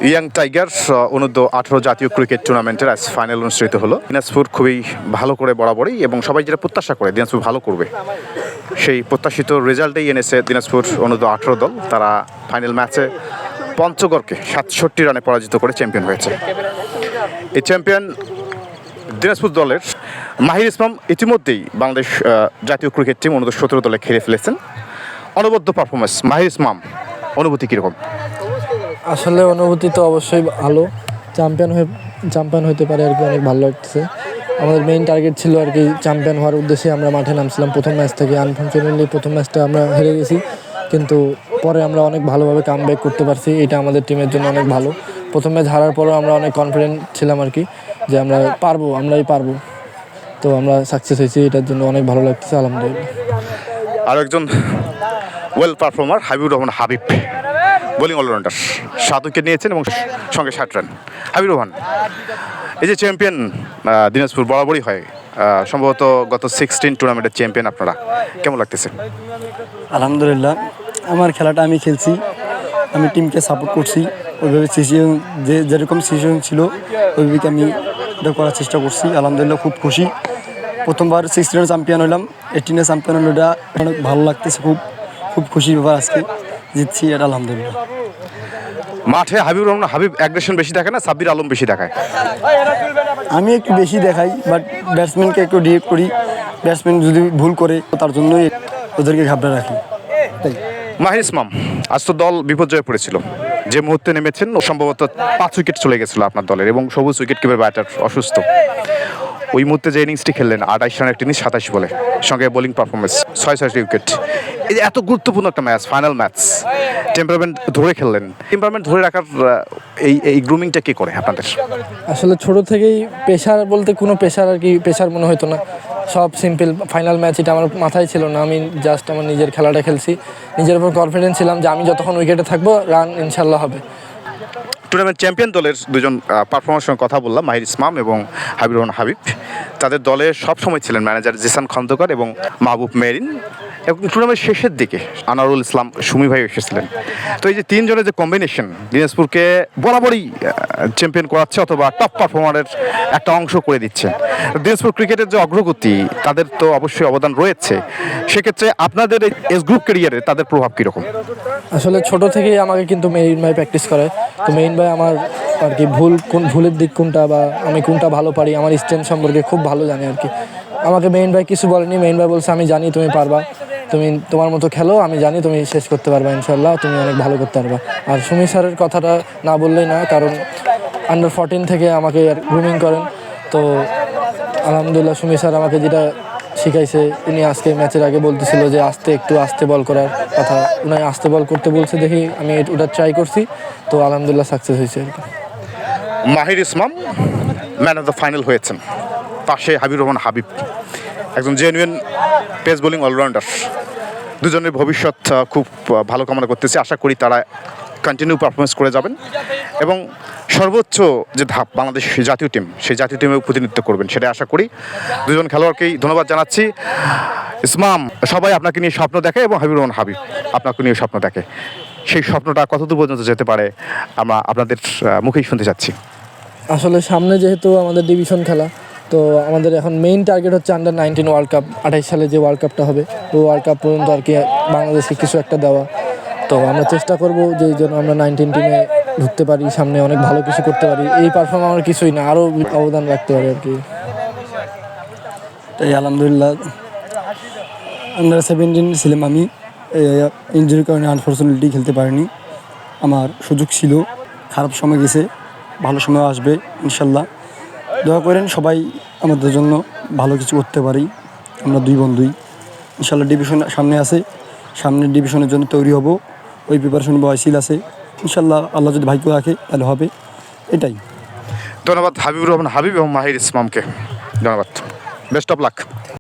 Young tiger অনূর্ধ্ব-18 জাতীয় cricket টুর্নামেন্টের আজ ফাইনাল অনুষ্ঠিত হলো। দিনাজপুর খুবই ভালো করে বরাবরই এবং সবাই যেটা প্রত্যাশা করে দিনাজপুর ভালো করবে, সেই প্রত্যাশিত রেজাল্টেই এনেছে দিনাজপুর অনূর্ধ্ব-18 দল। তারা ফাইনাল ম্যাচে পঞ্চগড়কে 67 রানে পরাজিত করে চ্যাম্পিয়ন হয়েছে। এই চ্যাম্পিয়ন দিনাজপুর দলের মাহির ইসলাম ইতিমধ্যেই বাংলাদেশ জাতীয় ক্রিকেট টিম অনূর্ধ্ব-17 দলে খেলে ফেলেছেন। অনবদ্য পারফরমেন্স, মাহির ইসলাম অনুভূতি কীরকম? আসলে অনুভূতি তো অবশ্যই ভালো, চ্যাম্পিয়ন হতে পারে আর কি, অনেক ভালো লাগতেছে। আমাদের মেইন টার্গেট ছিল আর কি চ্যাম্পিয়ন হওয়ার উদ্দেশ্যে আমরা মাঠে নামছিলাম প্রথম ম্যাচ থেকে। আনফর্চুনেটলি প্রথম ম্যাচটা আমরা হেরে গেছি, কিন্তু পরে আমরা অনেক ভালোভাবে কামব্যাক করতে পারছি। এটা আমাদের টিমের জন্য অনেক ভালো। প্রথম ম্যাচ হারার পরও আমরা অনেক কনফিডেন্ট ছিলাম আর কি, যে আমরাই পারবো। তো আমরা সাকসেস হয়েছি, এটার জন্য অনেক ভালো লাগতেছে, আলহামদুলিল্লাহ। আরও একজন well performer Habibur Rahman Habib, bowling allrounder, 7 wicket নিয়েছেন এবং সঙ্গে 60 রান। হাবিবুর রহমান, এই যে চ্যাম্পিয়ন দিনাজপুর বরাবরই হয়, সম্ভবত গত 16 টুর্নামেন্টের চ্যাম্পিয়ন আপনারা, কেমন লাগতেছে? আলহামদুলিল্লাহ, আমার খেলাটা আমি খেলছি, আমি টিমকে সাপোর্ট করছি। ওইভাবে যেরকম সিচুয়েশন ছিল ওইভাবে আমি এটা করার চেষ্টা করছি। আলহামদুলিল্লাহ, খুব খুশি। প্রথমবার 16 চ্যাম্পিয়ন হলাম, 18 চ্যাম্পিয়ন হলো, এটা অনেক ভালো লাগতেছে। খুব খুশির ব্যাপার, আজকে জিতছি, এটা আলহামদুলিল্লাহ। মাঠে হাবিবুর রহমান হাবিব অ্যাগ্রেশন বেশি দেখায় না সাব্বির আলম বেশি দেখায়? আমি একটু বেশি দেখাই, বাট ব্যাটসম্যানকে একটু ডিরেক্ট করি। ব্যাটসম্যান যদি ভুল করে তার জন্যই ওদেরকে ঘাবড়ে রাখি। তাই মাহির ইসলাম, আজ তো দল বিপর্যয়ে পড়েছিল, যে মুহূর্তে নেমেছেন সম্ভবত 5 উইকেট চলে গেছিল আপনার দলের এবং সবুজ উইকেট কিপার ব্যাটার অসুস্থ। ওই মুহূর্তে যে ইনিংসটি খেললেন 28 রানের একটি ইনিংস 27 বলে, সঙ্গে বোলিং পারফরমেন্স 6 উইকেট। এই যে এত গুরুত্বপূর্ণ একটা ম্যাচ, ফাইনাল ম্যাচ, টেম্পারমেন্ট ধরে খেললেন। টেম্পারমেন্ট ধরে রাখার এই গ্রুমিংটা কী করে আপনাদের? আসলে ছোট থেকেই পেশার বলতে কোনো পেশার আর কি পেশার মনে হতো না, সব সিম্পল। ফাইনাল ম্যাচ এটা আমার মাথায় ছিল না, আমি জাস্ট আমার নিজের খেলাটা খেলছি। নিজের উপর কনফিডেন্স ছিলাম যে আমি যতক্ষণ উইকেটে থাকবো রান ইনশাল্লাহ হবে। টুর্নামেন্ট চ্যাম্পিয়ন দলের দুজন পারফরমারের সঙ্গে কথা বললাম, মাহির ইসলাম এবং হাবিবুর রহমান হাবিব। তাদের দলে সবসময় ছিলেন ম্যানেজার জিসান খন্দকার এবং মাহবুব মেরিন, এবং টুর্নামেন্ট শেষের দিকে আনারুল ইসলাম সুমি ভাই এসেছিলেন। তো এই যে তিনজনের যে কম্বিনেশন দিনাজপুরকে বরাবরই চ্যাম্পিয়ন করাচ্ছে অথবা টপ পারফর্মারের একটা অংশ করে দিচ্ছে। দিনাজপুর ক্রিকেটের যে অগ্রগতি, তাদের তো অবশ্যই অবদান রয়েছে। সেক্ষেত্রে আপনাদের এই এজ গ্রুপ ক্যারিয়ারে তাদের প্রভাব কীরকম? আসলে ছোট থেকেই আমাকে কিন্তু মেইন ভাই প্র্যাকটিস করে। তো মেইন ভাই আমার আর কি ভুলের দিক কোনটা বা আমি কোনটা ভালো পারি, আমার স্ট্রেংথ সম্পর্কে খুব ভালো জানে আর কি। আমাকে মেইন ভাই কিছু বলেনি, মেইন ভাই বলছে আমি জানি তুমি পারবা, তুমি তোমার মতো খেলো, আমি জানি তুমি শেষ করতে পারবা, ইনশাল্লাহ তুমি অনেক ভালো করতে পারবা। আর সুমি স্যারের কথাটা না বললেই না, কারণ আন্ডার 14 থেকে আমাকে গ্রুমিং করেন। তো আলহামদুলিল্লাহ, সুমি স্যার আমাকে যেটা শিখাইছে, উনি আজকে ম্যাচের আগে বলতেছিল যে একটু আস্তে বল করার কথা, উনি আস্তে বল করতে বলছে দেখি আমি ওটা ট্রাই করছি। তো আলহামদুলিল্লাহ সাকসেস হয়েছে আর কি। মাহির ইসলাম ম্যান অফ দ্য ফাইনাল হয়েছেন, পাশে হাবিবুর রহমান হাবিব, একজন জেনুইন পেস বোলিং অলরাউন্ডার। দুজনের ভবিষ্যৎ খুব ভালো কামনা করতেছি। আশা করি তারা কন্টিনিউ পারফরমেন্স করে যাবেন এবং সর্বোচ্চ যে ধাপ বাংলাদেশ জাতীয় টিম, সেই জাতীয় টিমে প্রতিনিধিত্ব করবেন, সেটা আশা করি। দুজন খেলোয়াড়কেই ধন্যবাদ জানাচ্ছি। ইসলাম, সবাই আপনাকে নিয়ে স্বপ্ন দেখে এবং হাবিবুর রহমান হাবিব আপনাকে নিয়ে স্বপ্ন দেখে। সেই স্বপ্নটা কতদূর পর্যন্ত যেতে পারে আমরা আপনাদের মুখেই শুনতে চাচ্ছি। আসলে সামনে যেহেতু আমাদের ডিভিশন খেলা, তো আমাদের এখন মেইন টার্গেট হচ্ছে আন্ডার 19 ওয়ার্ল্ড কাপ। 28 সালে যে ওয়ার্ল্ড কাপটা হবে, ওই ওয়ার্ল্ড কাপ পর্যন্ত আর কি বাংলাদেশকে কিছু একটা দেওয়া। তো আমরা চেষ্টা করব যে যেন আমরা 19 টিমে ঢুকতে পারি, সামনে অনেক ভালো কিছু করতে পারি। এই পারফর্ম আমার কিছুই না, আরও অবদান রাখতে পারি আর কি। তাই আলহামদুলিল্লাহ, আন্ডার 17 ছিলাম আমি, ইনজুরির কারণে আনফর্চুনেটলি খেলতে পারিনি। আমার সুযোগ ছিল, খারাপ সময় গেছে, ভালো সময় আসবে ইনশাল্লাহ। দয়া করেন সবাই আমাদের জন্য ভালো কিছু করতে পারি। আমরা দুই বন্ধুই ইনশাল্লাহ, ডিভিশন সামনে আছে, সামনের ডিভিশনের জন্য তৈরি হব। ওই প্রিপারেশন বয়সিল আছে ইনশাল্লাহ, আল্লাহ যদি ভাগ্য রাখে তাহলে হবে। এটাই। ধন্যবাদ হাবিবুর রহমান হাবিব এবং মাহির ইসলামকে, ধন্যবাদ। Best of luck.